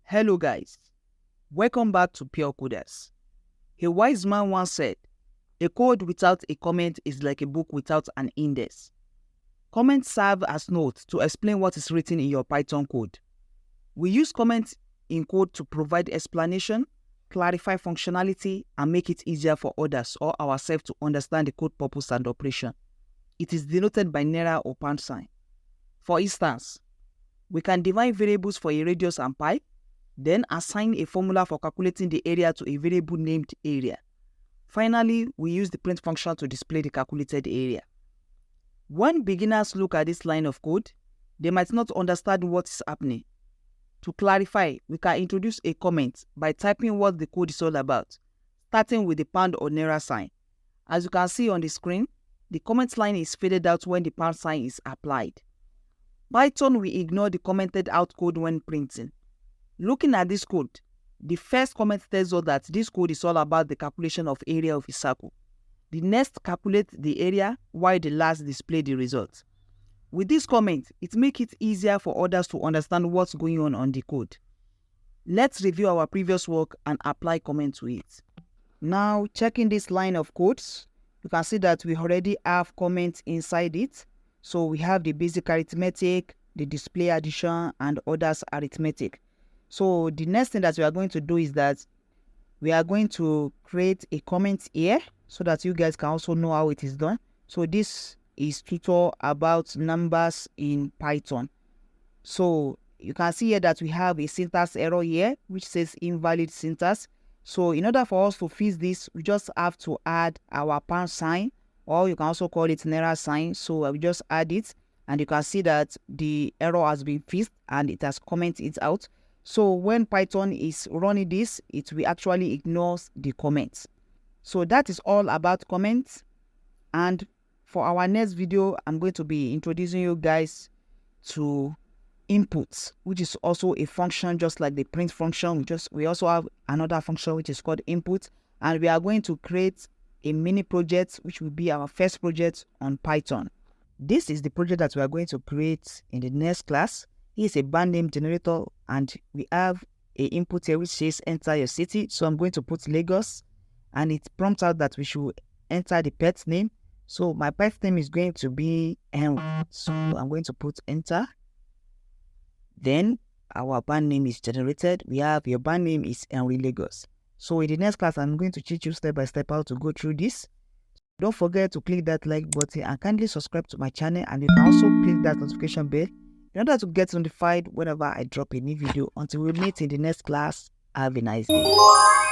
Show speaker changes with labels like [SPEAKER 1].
[SPEAKER 1] Hello guys, welcome back to Pure Coders. A wise man once said, a code without a comment is like a book without an index. Comments serve as notes to explain what is written in your Python code. We use comments in code to provide explanation, clarify functionality, and make it easier for others or ourselves to understand the code purpose and operation. It is denoted by numeral or pound sign. For instance, we can define variables for a radius and pi, then assign a formula for calculating the area to a variable named area. Finally, we use the print function to display the calculated area. When beginners look at this line of code, they might not understand what is happening. To clarify, we can introduce a comment by typing what the code is all about, starting with the pound or numeral sign. As you can see on the screen, the comment line is faded out when the pound sign is applied. Python will ignore the commented out code when printing. Looking at this code, the first comment tells us that this code is all about the calculation of area of a circle. The next calculates the area, while the last displays the result. With this comment, it makes it easier for others to understand what's going on the code. Let's review our previous work and apply comment to it. Now, checking this line of codes, you can see that we already have comments inside it. So we have the basic arithmetic, the display addition, and others arithmetic. So the next thing that we are going to do is that we are going to create a comment here so that you guys can also know how it is done. So this is tutorial about numbers in Python. So you can see here that we have a syntax error here which says invalid syntax. So in order for us to fix this, we just have to add our pound sign, or you can also call it numeral sign. So I will just add it, and you can see that the error has been fixed and it has commented it out. So when Python is running this, it will actually ignore the comments. So that is all about comments. And for our next video, I'm going to be introducing you guys to inputs, which is also a function just like the print function. We also have another function which is called input, and we are going to create a mini project which will be our first project on Python. This is the project that we are going to create in the next class. It's a band name generator, and we have a input here which says enter your city. So I'm going to put Lagos, and it prompts out that we should enter the pet name. So my pet name is going to be Henry. So I'm going to put enter. Then our band name is generated. We have your band name is Henry Lagos. So in the next class, I'm going to teach you step by step how to go through this. Don't forget to click that like button and kindly subscribe to my channel, and you can also click that notification bell in order to get notified whenever I drop a new video. Until we meet in the next class, have a nice day.